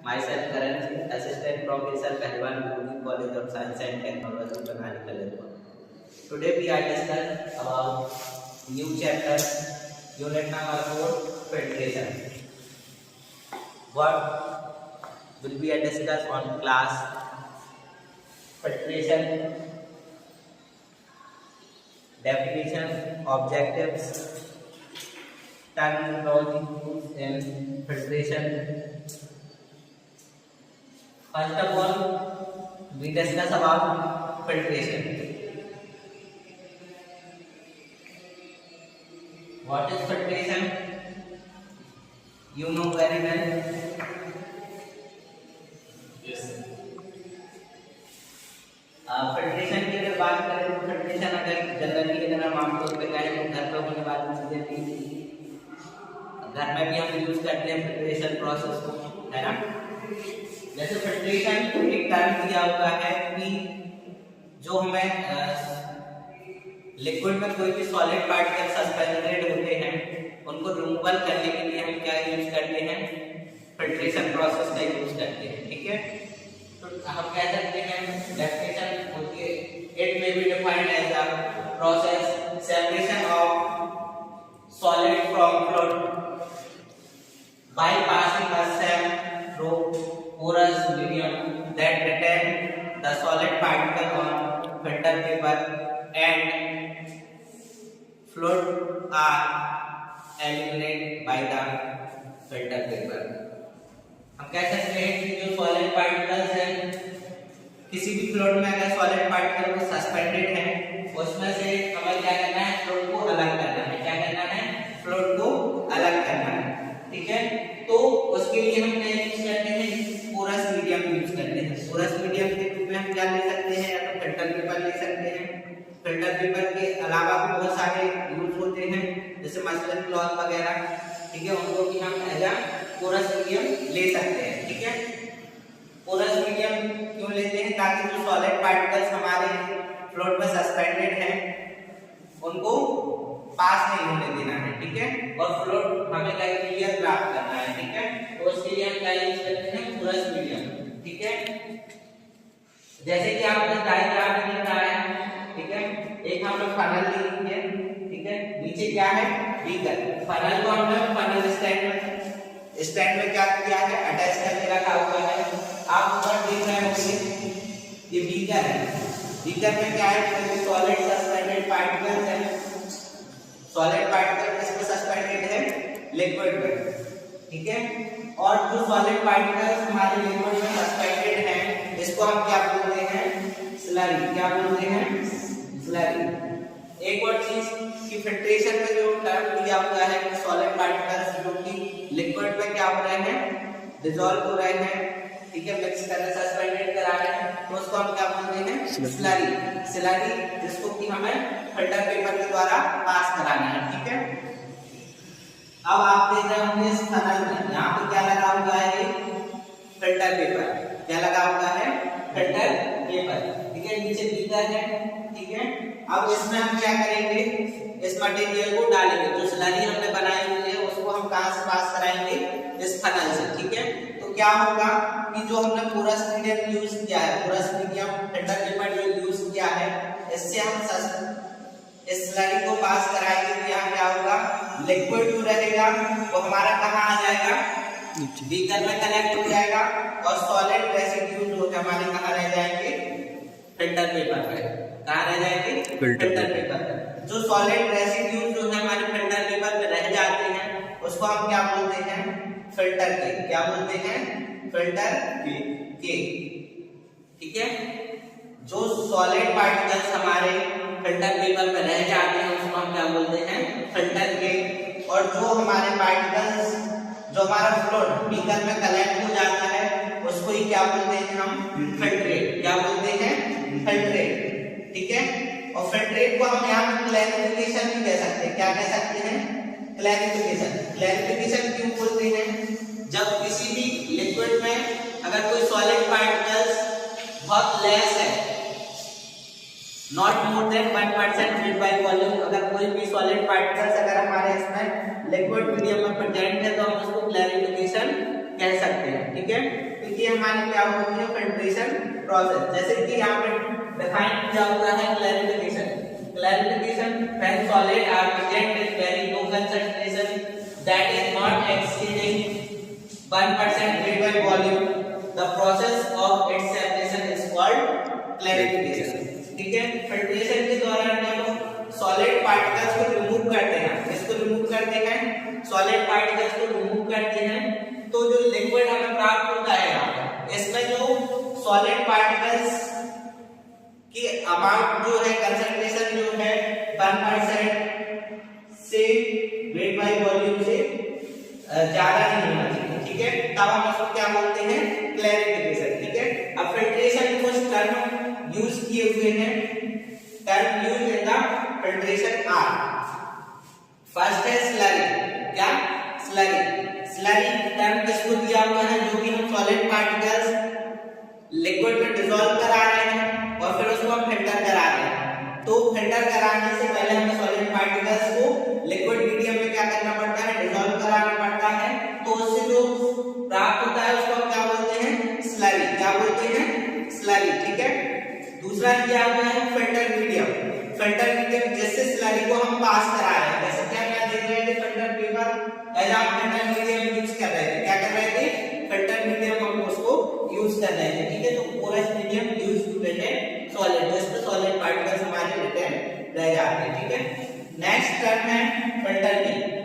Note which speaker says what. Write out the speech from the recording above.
Speaker 1: Myself Karan, Assistant Professor Pehlwan, Guru, College of Science and Technology, Banani Kalerpur. Today we are discussing about new chapter, unit number 4, Federation. What will be discussed on class Federation, definition, objectives, terminology used in Federation. First of all, we discuss about Federation. What is Federation? You know very well.
Speaker 2: Yes.
Speaker 1: Federation की अगर बात करें तो federation अगर generally अगर हम आमतौर पे कहें तो घर पे होने वाली चीजें थी, घर में भी हम यूज करते हैं फेडरेशन प्रोसेस को, है ना। जैसे फेडरेशन एक टर्म दिया हुआ है कि जो हमें लिक्विड में कोई भी सॉलिड पार्टिकल सस्पेंडेड होते हैं उनको रिमूवल करने के लिए हम क्या यूज करते हैं, फिल्ट्रेशन प्रोसेस का यूज करते हैं, ठीक है। तो हम कह सकते हैं डेफिनेशन होती है, it may be defined as a process separation of solid from fluid by passing a same through porous medium that retain the solid particle on filter paper and fluid are eliminated by the filter paper. हम कह सकते हैं कि जो solid particles हैं किसी भी fluid में अगर सॉलिड पार्टिकल को सस्पेंडेड है उसमें से हमें क्या करना है, फ्लूइड को अलग करना है। क्या करना है, फ्लूइड को अलग करना है, ठीक है। तो उसके लिए हम क्या यूज करते हैं, पोरस मीडियम यूज करते हैं। पोरस मीडियम के रूप में हम क्या ले सकते हैं, या तो फिल्टर पेपर ले सकते हैं। फिल्टर पेपर के अलावा भी बहुत सारे यूज होते हैं जैसे मसलिन क्लॉथ वगैरह, ठीक है, उनको भी हम एज अ पोरस मीडियम ले सकते हैं, ठीक है। पोरस मीडियम क्यों लेते हैं, ताकि जो सॉलिड पार्टिकल्स हमारे फ्लूइड में सस्पेंडेड हैं उनको पास नहीं होने देना है, ठीक है, और फ्लूइड हमें क्या क्लियर प्राप्त करना है, ठीक है। तो उसके लिए हम क्या यूज करते हैं, पोरस मीडियम, ठीक है। जैसे कि आपने डायग्राम में दिख रहा है, ठीक है, एक हम लोग फनल ले लेंगे, ठीक है, नीचे क्या है, बीकर। फनल को हमने फनल स्टैंड में क्या किया है, अटैच करके रखा हुआ है। आप ऊपर देख रहे होंगे ये बीकर है। बीकर में क्या है, कोई सॉलिड सस्पेंडेड पार्टिकल्स है। सॉलिड पार्टिकल किसमें सस्पेंडेड है, लिक्विड में, ठीक है। और जो सॉलिड पार्टिकल्स हमारे लिक्विड में सस्पेंडेड हैं इसको हम क्या बोलते हैं, स्लरी। क्या बोलते हैं, स्लरी। एक और चीज कि फिल्ट्रेशन में जो टर्म दिया हुआ है कि सॉलिड पार्टिकल्स जो कि लिक्विड में क्या हो रहे हैं, डिसॉल्व हो रहे हैं, ठीक है, मिक्स करके सस्पेंडेड करा रहे हैं, तो उसको हम क्या बोलते हैं, स्लरी। स्लरी जिसको कि हमें फिल्टर पेपर के द्वारा पास कराना है, ठीक है। अब आप देख रहे होंगे इस फनल में यहाँ पे क्या लगा हुआ है, फिल्टर पेपर। क्या लगा हुआ है, फिल्टर पेपर, ठीक है। नीचे बीकर है, ठीक है। अब इसमें हम क्या करेंगे, इस मटेरियल को डालेंगे। जो स्लरी हमने बनाई हुई है उसको हम कहां से पास कराएंगे, इस फनल से, ठीक है। तो क्या होगा कि जो हमने पोरस मीडियम यूज किया है, पोरस मीडियम फिल्टर पेपर जो यूज किया है, इससे हम इस स्लरी को पास कराएंगे तो यहाँ क्या होगा, लिक्विड जो रहेगा वो हमारा कहाँ आ जाएगा, बीकर में कनेक्ट हो जाएगा, और सॉलिड रेसिड्यूज जो हमारे कहाँ रह जाएंगे, फिल्टर पेपर पे। कहाँ रह जाएंगे, फिल्टर पेपर पे। जो सॉलिड रेसिड्यूज जो है हमारे फिल्टर पेपर पे रह जाते हैं उसको हम क्या बोलते हैं, फिल्टर के। क्या बोलते हैं, फिल्टर के, ठीक है। जो सॉलिड पार्टिकल्स हमारे फिल्टर पेपर में रह जाते हैं उसको हम क्या बोलते हैं, फिल्टर के। और जो हमारे पार्टिकल्स जो हमारा फ्लूइड बीकर में कलेक्ट हो जाता है उसको ही क्या बोलते हैं हम, फिल्ट्रेट। क्या बोलते हैं, फिल्ट्रेट, ठीक है। और फिल्ट्रेट को हम यहाँ पे क्लैरिफिकेशन भी कह सकते हैं। क्या कह सकते हैं, क्लैरिफिकेशन। क्लैरिफिकेशन क्यों बोलते हैं, जब किसी भी लिक्विड में अगर कोई सॉलिड पार्टिकल्स बहुत लेस है, not more than 1% weight by volume, अगर कोई भी सॉलिड पार्टिकल्स अगर हमारे इसमें लिक्विड मीडियम में प्रेजेंट है तो हम उसको क्लैरिफिकेशन कह सकते हैं, ठीक है। तो ये हमारी क्या होती है फिल्ट्रेशन प्रोसेस। जैसे कि यहाँ पे डिफाइन किया हुआ है clarification. Clarification: when solid are present in very low concentration that is not exceeding 1% weight by volume, the process of its separation is called clarification. ठीक है। फिल्ट्रेशन के दौरान जब हम सॉलिड पार्टिकल्स को रिमूव करते हैं, इसको रिमूव करते हैं, सॉलिड पार्टिकल्स को रिमूव करते हैं, तो जो लिक्विड हमें प्राप्त होता है यहाँ पर, इसमें जो सॉलिड पार्टिकल्स कि अमाउंट जो है कंसंट्रेशन जो है 1% से वेट बाय वॉल्यूम से ज्यादा नहीं होना चाहिए, ठीक है। तब हम इसको क्या बोलते हैं क्लैरिफिकेशन, ठीक है। अब फिल्ट्रेशन कुछ टर्म यूज किए हुए हैं, term use in the filtration are. First है स्लरी। क्या? स्लरी। स्लरी टर्म किसको दिया हुआ है? जो कि हम सॉलिड पार्टिकल्स लिक्विड में डिसॉल्व करा रहे हैं और फिर उसको हम फिल्टर करा रहे हैं। तो फिल्टर कराने से पहले हमें सॉलिड पार्टिकल्स को लिक्विड मीडियम में क्या करना पड़ता है? डिसॉल्व कराना पड़ता है। तो उससे जो प्राप्त होता है उसको हम क्या बोलते हैं? स्लरी। क्या बोलते हैं? स्लरी, ठीक है। दूसरा क्या हुआ है? Filter medium. फिल्टर मीडियम जिससे स्लरी को हम पास करा रहे हैं, जैसे क्या क्या देख रहे थे फिल्टर पेपर, एज आप फिल्टर मीडियम यूज कर रहे थे। क्या कर रहे थे? फिल्टर मीडियम हम उसको यूज कर रहे हैं, ठीक है। तो porous medium use to retain solid, जिस पे सॉलिड पार्टिकल्स हमारे रिटेन रह जाते हैं, ठीक है। नेक्स्ट टर्म है फिल्टर मीडियम।